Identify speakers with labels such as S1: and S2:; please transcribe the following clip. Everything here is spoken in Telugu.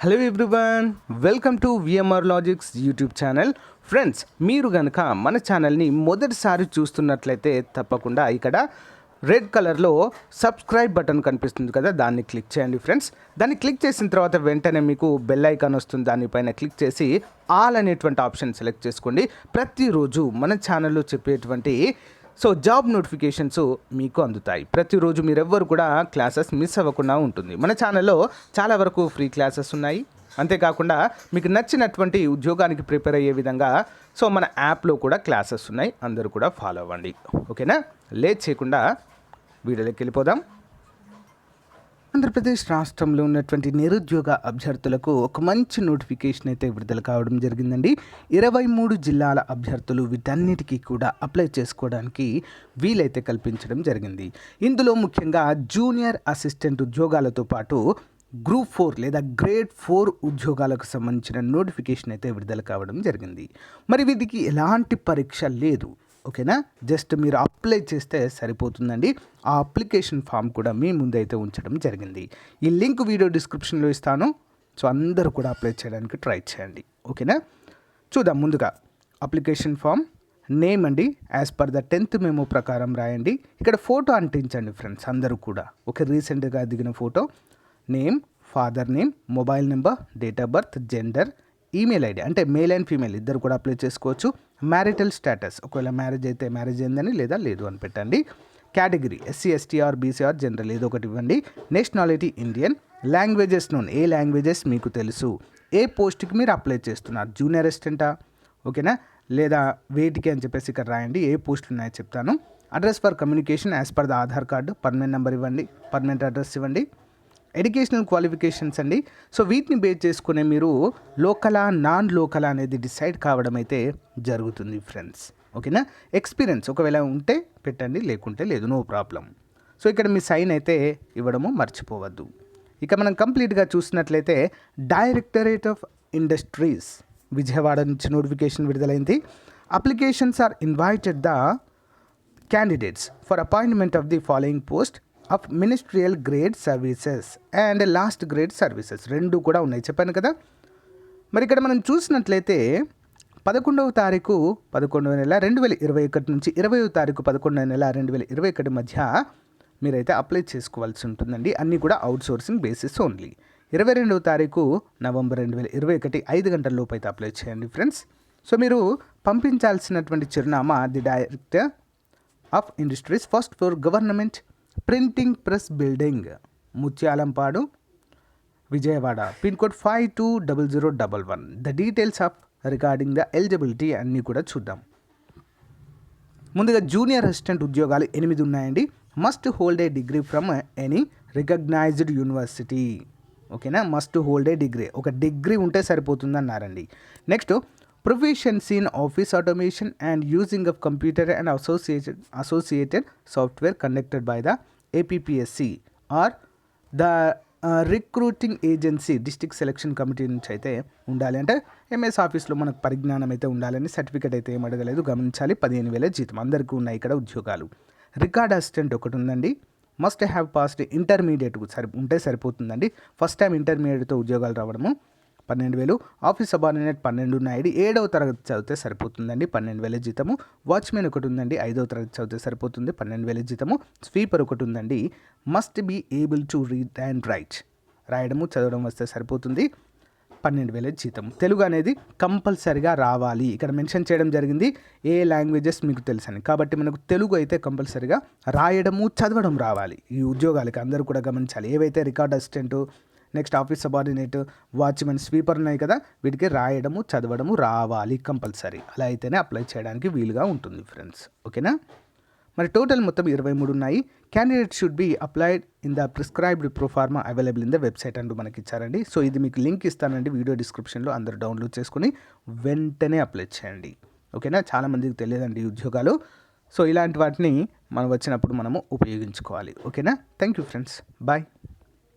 S1: Hello everyone, welcome to VMR Logics YouTube channel. Friends, మీరు కనుక మన ఛానల్ని మొదటిసారి చూస్తున్నట్లయితే తప్పకుండా ఇక్కడ రెడ్ కలర్లో సబ్స్క్రైబ్ బటన్ కనిపిస్తుంది కదా, దాన్ని క్లిక్ చేయండి ఫ్రెండ్స్. దాన్ని క్లిక్ చేసిన తర్వాత వెంటనే మీకు బెల్ ఐకాన్ వస్తుంది, దానిపైన క్లిక్ చేసి ఆల్ అనేటువంటి ఆప్షన్ సెలెక్ట్ చేసుకోండి. ప్రతిరోజు మన ఛానల్లో చెప్పేటువంటి జాబ్ నోటిఫికేషన్స్ మీకు అందుతాయి. ప్రతిరోజు మీరెవ్వరు కూడా క్లాసెస్ మిస్ అవ్వకుండా ఉంటుంది. మన ఛానల్లో చాలా వరకు ఫ్రీ క్లాసెస్ ఉన్నాయి. అంతేకాకుండా మీకు నచ్చినటువంటి ఉద్యోగానికి ప్రిపేర్ అయ్యే విధంగా మన యాప్లో కూడా క్లాసెస్ ఉన్నాయి. అందరూ కూడా ఫాలో అవ్వండి. ఓకేనా? లేట్ చేయకుండా వీడియోలోకి వెళ్ళిపోదాం. ఆంధ్రప్రదేశ్ రాష్ట్రంలో ఉన్నటువంటి నిరుద్యోగ అభ్యర్థులకు ఒక మంచి నోటిఫికేషన్ అయితే విడుదల కావడం జరిగిందండి. 23 జిల్లాల అభ్యర్థులు వీటన్నిటికీ కూడా అప్లై చేసుకోవడానికి వీలైతే కల్పించడం జరిగింది. ఇందులో ముఖ్యంగా జూనియర్ అసిస్టెంట్ ఉద్యోగాలతో పాటు గ్రూప్ 4 లేదా గ్రేడ్ 4 ఉద్యోగాలకు సంబంధించిన నోటిఫికేషన్ అయితే విడుదల కావడం జరిగింది. మరి వీటికి ఎలాంటి పరీక్ష లేదు. ఓకేనా? జస్ట్ మీరు అప్లై చేస్తే సరిపోతుందండి. ఆ అప్లికేషన్ ఫామ్ కూడా మీ ముందైతే ఉంచడం జరిగింది. ఈ లింక్ వీడియో డిస్క్రిప్షన్లో ఇస్తాను. అందరూ కూడా అప్లై చేయడానికి ట్రై చేయండి. ఓకేనా? చూద్దాం. ముందుగా అప్లికేషన్ ఫామ్ నేమ్ అండి, as per the 10th memo ప్రకారం రాయండి. ఇక్కడ ఫోటో అంటించండి ఫ్రెండ్స్. అందరూ కూడా రీసెంట్గా దిగిన photo, name, father name, mobile number, date of birth, gender, email ID, అంటే మేల్ అండ్ ఫీమేల్ ఇద్దరు కూడా అప్లై చేసుకోవచ్చు. మ్యారిటల్ స్టేటస్, ఒకవేళ మ్యారేజ్ అయితే మ్యారేజ్ అయిందని, లేదా లేదు అని పెట్టండి. Category SC ST or BC or general ఏదో ఒకటి ఇవ్వండి. Nationality Indian. లాంగ్వేజెస్ నోన్, ఏ లాంగ్వేజెస్ మీకు తెలుసు. ఏ పోస్ట్కి మీరు అప్లై చేస్తున్నారు, జూనియర్ అసిస్టెంటా, ఓకేనా, లేదా వేటికి అని చెప్పేసి ఇక్కడ రాయండి. ఏ పోస్టులు ఉన్నాయో చెప్తాను. Address for communication as per the Aadhaar card, permanent number ఇవ్వండి, పర్మనెంట్ అడ్రస్ ఇవ్వండి. ఎడ్యుకేషనల్ క్వాలిఫికేషన్స్ అండి. వీటిని బేస్ చేసుకునే మీరు లోకలా నాన్ లోకలా అనేది డిసైడ్ కావడం అయితే జరుగుతుంది ఫ్రెండ్స్. ఓకేనా? ఎక్స్పీరియన్స్ ఒకవేళ ఉంటే పెట్టండి, లేకుంటే లేదు, నో ప్రాబ్లం. ఇక్కడ మీ సైన్ అయితే ఇవ్వడము మర్చిపోవద్దు. ఇక మనం కంప్లీట్గా చూసినట్లయితే డైరెక్టరేట్ ఆఫ్ ఇండస్ట్రీస్ విజయవాడ నుంచి నోటిఫికేషన్ విడుదలైంది. Applications are invited the candidates for appointment of the following post of ministerial grade services and last grade services రెండు కూడా ఉన్నాయి, చెప్పాను కదా. మరి ఇక్కడ మనం చూసినట్లయితే 11వ తారీఖు 11వ నెల 2021 నుంచి 20వ తారీఖు 11వ నెల 2021 మధ్య మీరైతే అప్లై చేసుకోవాల్సి ఉంటుందండి. అన్నీ కూడా అవుట్సోర్సింగ్ బేసిస్ ఓన్లీ. 22వ తారీఖు నవంబర్ 2021 5 గంటల లోపు అయితే అప్లై చేయండి ఫ్రెండ్స్. మీరు పంపించాల్సినటువంటి చిరునామా the director of industries, first floor, government printing press building, Mutyalampadu, Vijayawada, pin code 520011. The details of regarding the eligibility అన్నీ కూడా చూద్దాం. ముందుగా జూనియర్ అసిస్టెంట్ ఉద్యోగాలు 8 ఉన్నాయండి. Must hold a degree from any recognized university. ఓకేనా? మస్ట్ హోల్డ్ ఏ డిగ్రీ, ఒక డిగ్రీ ఉంటే సరిపోతుంది అన్నారండి. Next, proficiency in office automation and using of computer and associated software conducted by the APPSC or the recruiting agency district selection committee నుంచి అయితే ఉండాలి. అంటే MS ఆఫీస్లో మనకు పరిజ్ఞానం అయితే ఉండాలని, సర్టిఫికేట్ అయితే ఏం అడగలేదు, గమనించాలి. 15,000 జీతం అందరికీ ఉన్నాయి ఇక్కడ ఉద్యోగాలు. రికార్డ్ అసిస్టెంట్ ఒకటి ఉందండి. మస్ట్ హ్యావ్ పాస్డ్ ఇంటర్మీడియట్ ఉంటే సరిపోతుందండి. ఫస్ట్ టైం ఇంటర్మీడియట్తో ఉద్యోగాలు రావడము 12,000. ఆఫీస్ సబార్డినేట్ 12 ఉన్నాయండి. 7వ తరగతి చదివితే సరిపోతుందండి, 12,000 జీతము. వాచ్మెన్ ఒకటి ఉందండి, 5వ తరగతి చదివితే సరిపోతుంది, 12,000 జీతము. స్వీపర్ ఒకటి ఉందండి. Must be able to read and write, రాయడము చదవడం వస్తే సరిపోతుంది, 12,000 జీతం. తెలుగు అనేది కంపల్సరిగా రావాలి. ఇక్కడ మెన్షన్ చేయడం జరిగింది ఏ లాంగ్వేజెస్ మీకు తెలుసని, కాబట్టి మనకు తెలుగు అయితే కంపల్సరిగా రాయడము చదవడం రావాలి. ఈ ఉద్యోగాలకి అందరూ కూడా గమనించాలి. ఏవైతే record assistant, next office subordinate, watchmen, sweeper ఉన్నాయి కదా, వీటికి రాయడము చదవడము రావాలి కంపల్సరీ. అలా అయితేనే అప్లై చేయడానికి వీలుగా ఉంటుంది ఫ్రెండ్స్. ఓకేనా? మరి టోటల్ మొత్తం 23 ఉన్నాయి. Candidate should be applied in the prescribed proforma available in the website అంటూ మనకి ఇచ్చారండి. ఇది మీకు లింక్ ఇస్తానండి వీడియో డిస్క్రిప్షన్లో, అందరూ డౌన్లోడ్ చేసుకుని వెంటనే అప్లై చేయండి. ఓకేనా? చాలామందికి తెలియదండి ఈ ఉద్యోగాలు. ఇలాంటి వాటిని మనం వచ్చినప్పుడు మనము ఉపయోగించుకోవాలి. ఓకేనా? Thank you friends, bye.